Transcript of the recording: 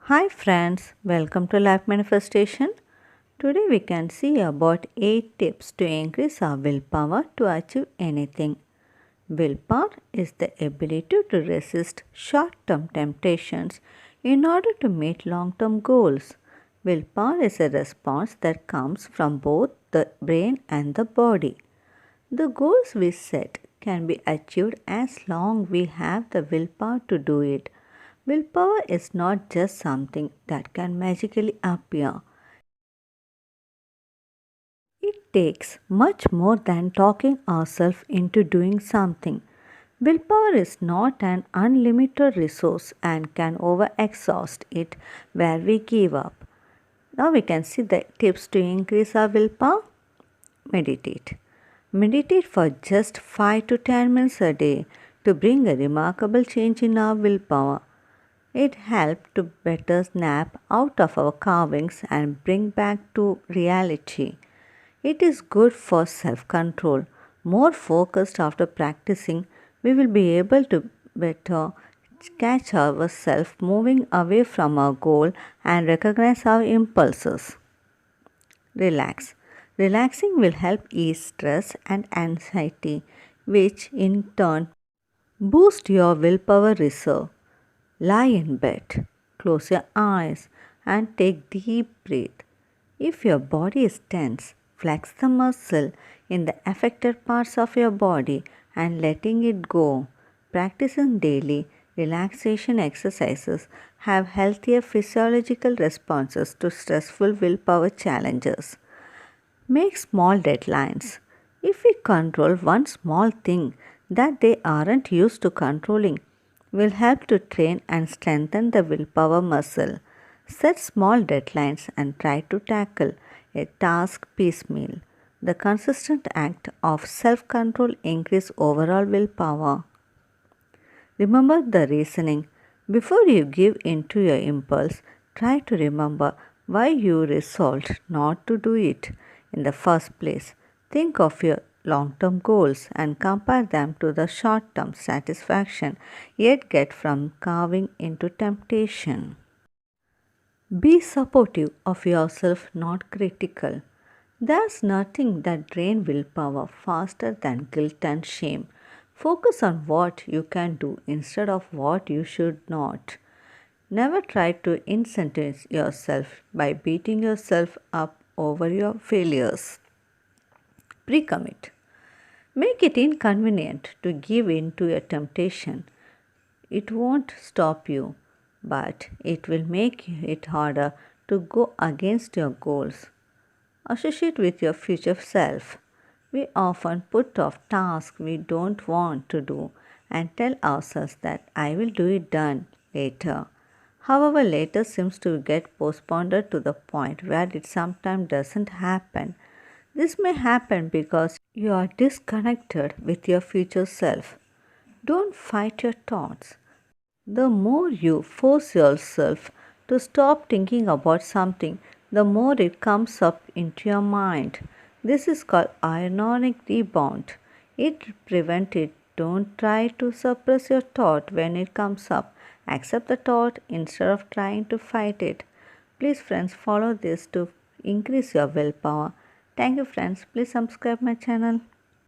Hi friends, welcome to Life Manifestation. Today we can see about 8 tips to increase our willpower to achieve anything. Willpower is the ability to resist short-term temptations in order to meet long-term goals. Willpower is a response that comes from both the brain and the body. The goals we set can be achieved as long we have the willpower to do it. Willpower is not just something that can magically appear. It takes much more than talking ourselves into doing something. Willpower is not an unlimited resource and can overexhaust it where we give up. Now we can see the tips to increase our willpower. Meditate. Meditate for just 5 to 10 minutes a day to bring a remarkable change in our willpower. It helps to better snap out of our carvings and bring back to reality. It is good for self control. More focused after practicing, we will be able to better catch ourselves moving away from our goal and recognize our impulses. Relax. Relaxing will help ease stress and anxiety, which in turn boost your willpower reserve. Lie in bed, close your eyes, and take deep breath. If your body is tense, flex the muscle in the affected parts of your body and letting it go. Practicing daily relaxation exercises have healthier physiological responses to stressful willpower challenges. Make small deadlines. If we control one small thing that they aren't used to controlling, will help to train and strengthen the willpower muscle. Set small deadlines and try to tackle a task piecemeal. The consistent act of self control increase overall willpower. Remember the reasoning. Before you give in to your impulse, try to remember why you resolved not to do it in the first place. Think of your long term goals and compare them to the short term satisfaction yet get from carving into temptation. Be supportive of yourself, not critical. There's nothing that drains willpower faster than guilt and shame. Focus on what you can do instead of what you should not. Never try to incentivize yourself by beating yourself up over your failures. Pre commit. Make it inconvenient to give in to a temptation. It won't stop you, but it will make it harder to go against your goals. Associate with your future self. We often put off tasks we don't want to do and tell ourselves that I will do it done later. However, later seems to get postponed to the point where it sometimes doesn't happen. This may happen because you are disconnected with your future self. Don't fight your thoughts. The more you force yourself to stop thinking about something, the more it comes up into your mind. This is called ironic rebound. It prevents it. Don't try to suppress your thought when it comes up. Accept the thought instead of trying to fight it. Please, friends, follow this to increase your willpower. Thank you, friends. Please subscribe my channel.